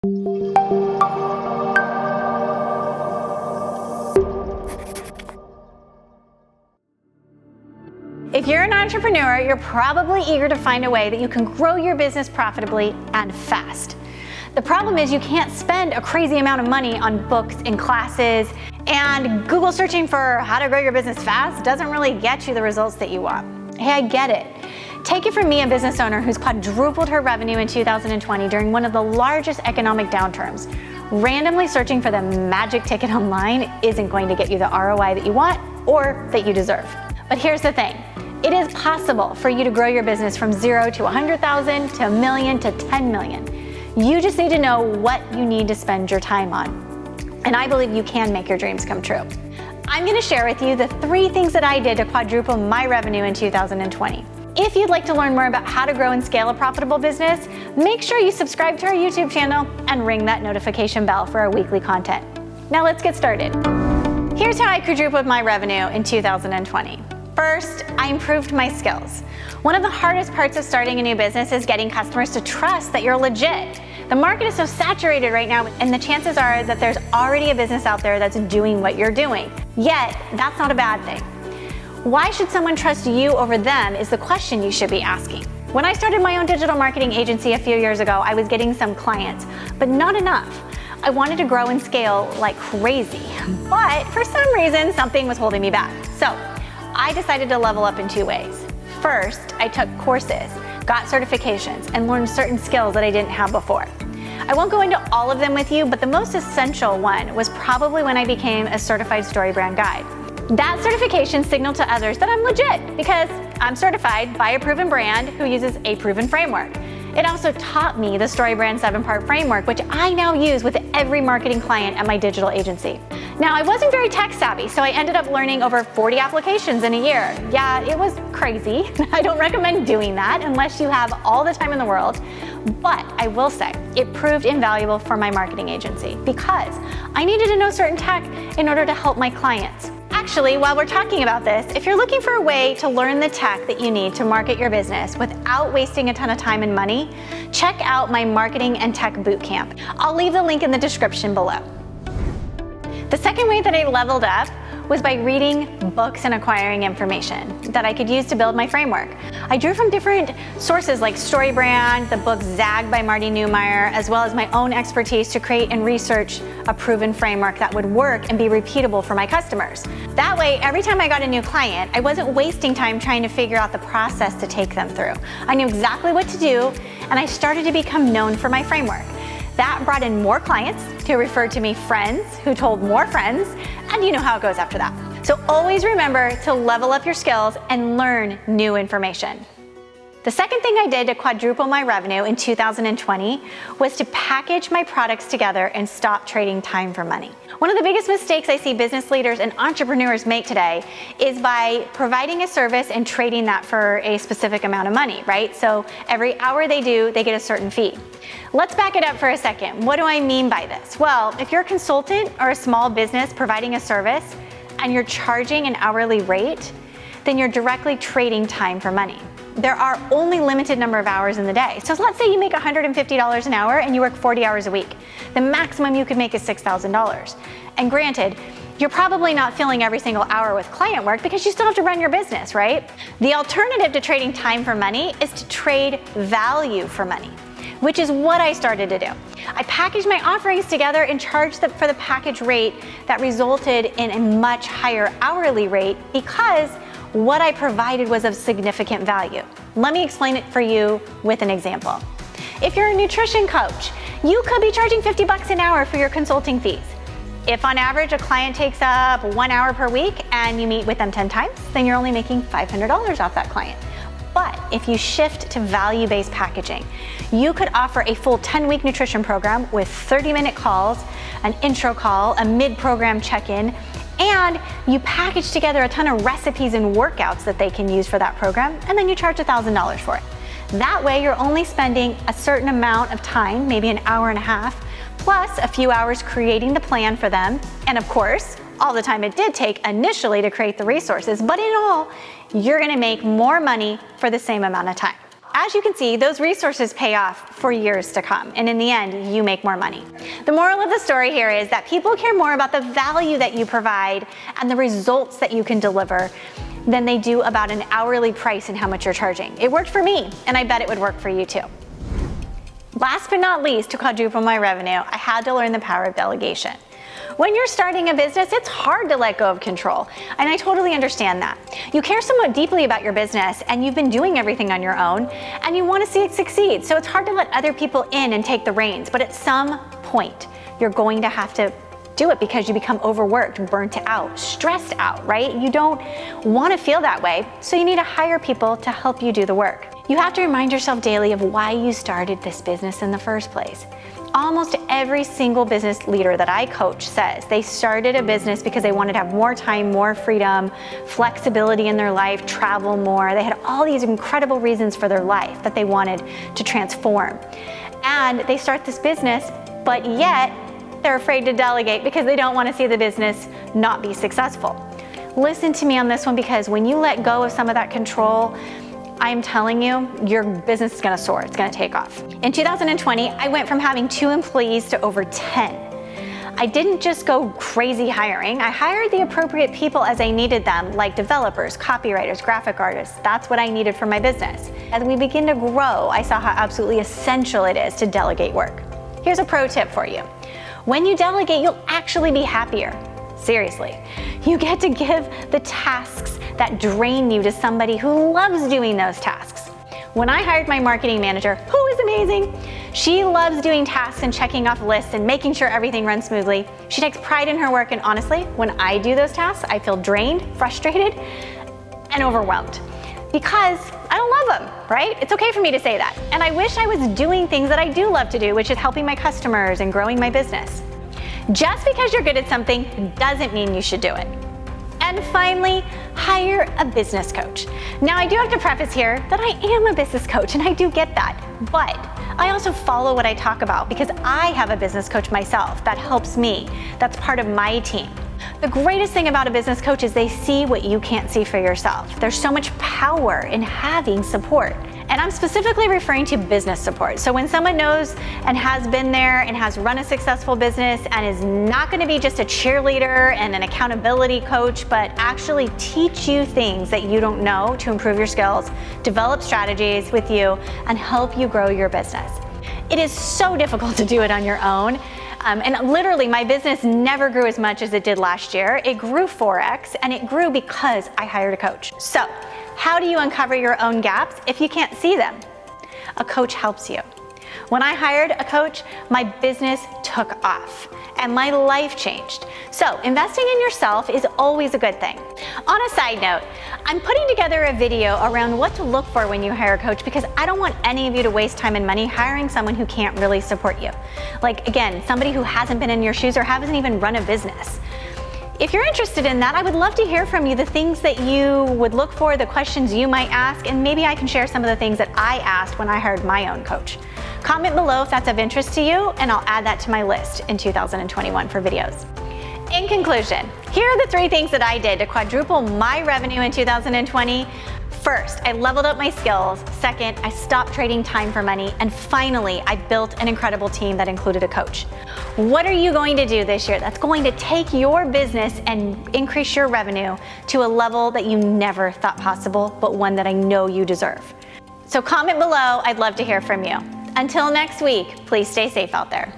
If you're an entrepreneur, you're probably eager to find a way that you can grow your business profitably and fast. The problem is you can't spend a crazy amount of money on books and classes, and Google searching for how to grow your business fast doesn't really get you the results that you want. Hey, I get it. Take it from me, a business owner who's quadrupled her revenue in 2020 during one of the largest economic downturns. Randomly searching for the magic ticket online isn't going to get you the ROI that you want or that you deserve. But here's the thing. It is possible for you to grow your business from 0 to 100,000 to $1 million to 10 million. You just need to know what you need to spend your time on. And I believe you can make your dreams come true. I'm going to share with you the 3 things that I did to quadruple my revenue in 2020. If you'd like to learn more about how to grow and scale a profitable business, make sure you subscribe to our YouTube channel and ring that notification bell for our weekly content. Now let's get started. Here's how I quadrupled my revenue in 2020. First, I improved my skills. One of the hardest parts of starting a new business is getting customers to trust that you're legit. The market is so saturated right now, and the chances are that there's already a business out there that's doing what you're doing. Yet, that's not a bad thing. Why should someone trust you over them is the question you should be asking. When I started my own digital marketing agency a few years ago, I was getting some clients, but not enough. I wanted to grow and scale like crazy, but for some reason, something was holding me back. So, I decided to level up in 2 ways. First, I took courses, got certifications, and learned certain skills that I didn't have before. I won't go into all of them with you, but the most essential one was probably when I became a certified StoryBrand guide. That certification signaled to others that I'm legit because I'm certified by a proven brand who uses a proven framework. It also taught me the StoryBrand 7-part framework, which I now use with every marketing client at my digital agency. Now, I wasn't very tech savvy, so I ended up learning over 40 applications in a year. Yeah, it was crazy. I don't recommend doing that unless you have all the time in the world. But I will say, it proved invaluable for my marketing agency because I needed to know certain tech in order to help my clients. Actually, while we're talking about this, if you're looking for a way to learn the tech that you need to market your business without wasting a ton of time and money, check out my Marketing and Tech Bootcamp. I'll leave the link in the description below. The second way that I leveled up was by reading books and acquiring information that I could use to build my framework. I drew from different sources like StoryBrand, the book Zag by Marty Neumeier, as well as my own expertise to create and research a proven framework that would work and be repeatable for my customers. That way, every time I got a new client, I wasn't wasting time trying to figure out the process to take them through. I knew exactly what to do, and I started to become known for my framework. That brought in more clients who referred to me friends, who told more friends, and you know how it goes after that. So always remember to level up your skills and learn new information. The second thing I did to quadruple my revenue in 2020 was to package my products together and stop trading time for money. One of the biggest mistakes I see business leaders and entrepreneurs make today is by providing a service and trading that for a specific amount of money, right? So every hour they do, they get a certain fee. Let's back it up for a second. What do I mean by this? Well, if you're a consultant or a small business providing a service and you're charging an hourly rate, then you're directly trading time for money. There are only limited number of hours in the day. So let's say you make $150 an hour and you work 40 hours a week. The maximum you could make is $6,000. And granted, you're probably not filling every single hour with client work because you still have to run your business, right? The alternative to trading time for money is to trade value for money, which is what I started to do. I packaged my offerings together and charged for the package rate that resulted in a much higher hourly rate because what I provided was of significant value. Let me explain it for you with an example. If you're a nutrition coach, you could be charging $50 an hour for your consulting fees. If on average a client takes up 1 hour per week and you meet with them 10 times, then you're only making $500 off that client. But if you shift to value-based packaging, you could offer a full 10-week nutrition program with 30-minute calls, an intro call, a mid-program check-in, and you package together a ton of recipes and workouts that they can use for that program, and then you charge $1,000 for it. That way, you're only spending a certain amount of time, maybe an hour and a half, plus a few hours creating the plan for them, and of course, all the time it did take initially to create the resources, but in all, you're gonna make more money for the same amount of time. As you can see, those resources pay off for years to come, and in the end, you make more money. The moral of the story here is that people care more about the value that you provide and the results that you can deliver than they do about an hourly price and how much you're charging. It worked for me, and I bet it would work for you too. Last but not least, to quadruple my revenue, I had to learn the power of delegation. When you're starting a business, it's hard to let go of control, and I totally understand that. You care somewhat deeply about your business, and you've been doing everything on your own, and you want to see it succeed, so it's hard to let other people in and take the reins, but at some point, you're going to have to do it because you become overworked, burnt out, stressed out, right? You don't want to feel that way, so you need to hire people to help you do the work. You have to remind yourself daily of why you started this business in the first place. Almost every single business leader that I coach says they started a business because they wanted to have more time, more freedom, flexibility in their life, travel more. They had all these incredible reasons for their life that they wanted to transform. And they start this business, but yet they're afraid to delegate because they don't want to see the business not be successful. Listen to me on this one, because when you let go of some of that control, I'm telling you, your business is gonna soar, it's gonna take off. In 2020, I went from having 2 employees to over 10. I didn't just go crazy hiring, I hired the appropriate people as I needed them, like developers, copywriters, graphic artists. That's what I needed for my business. As we begin to grow, I saw how absolutely essential it is to delegate work. Here's a pro tip for you. When you delegate, you'll actually be happier. Seriously, you get to give the tasks that drain you to somebody who loves doing those tasks. When I hired my marketing manager, who is amazing, she loves doing tasks and checking off lists and making sure everything runs smoothly. She takes pride in her work, and honestly, when I do those tasks, I feel drained, frustrated, and overwhelmed. Because I don't love them, right? It's okay for me to say that. And I wish I was doing things that I do love to do, which is helping my customers and growing my business. Just because you're good at something doesn't mean you should do it. And finally, hire a business coach. Now, I do have to preface here that I am a business coach, and I do get that, but I also follow what I talk about because I have a business coach myself that helps me, that's part of my team. The greatest thing about a business coach is they see what you can't see for yourself. There's so much power in having support. And I'm specifically referring to business support. So when someone knows and has been there and has run a successful business and is not going to be just a cheerleader and an accountability coach, but actually teach you things that you don't know to improve your skills, develop strategies with you, and help you grow your business. It is so difficult to do it on your own. And literally, my business never grew as much as it did last year. It grew 4x, and it grew because I hired a coach. So, how do you uncover your own gaps if you can't see them? A coach helps you. When I hired a coach, my business took off and my life changed. So investing in yourself is always a good thing. On a side note, I'm putting together a video around what to look for when you hire a coach because I don't want any of you to waste time and money hiring someone who can't really support you. Like, again, somebody who hasn't been in your shoes or hasn't even run a business. If you're interested in that, I would love to hear from you, the things that you would look for, the questions you might ask, and maybe I can share some of the things that I asked when I hired my own coach. Comment below if that's of interest to you, and I'll add that to my list in 2021 for videos. In conclusion, here are the 3 things that I did to quadruple my revenue in 2020. First, I leveled up my skills. Second, I stopped trading time for money. And finally, I built an incredible team that included a coach. What are you going to do this year that's going to take your business and increase your revenue to a level that you never thought possible, but one that I know you deserve? So comment below, I'd love to hear from you. Until next week, please stay safe out there.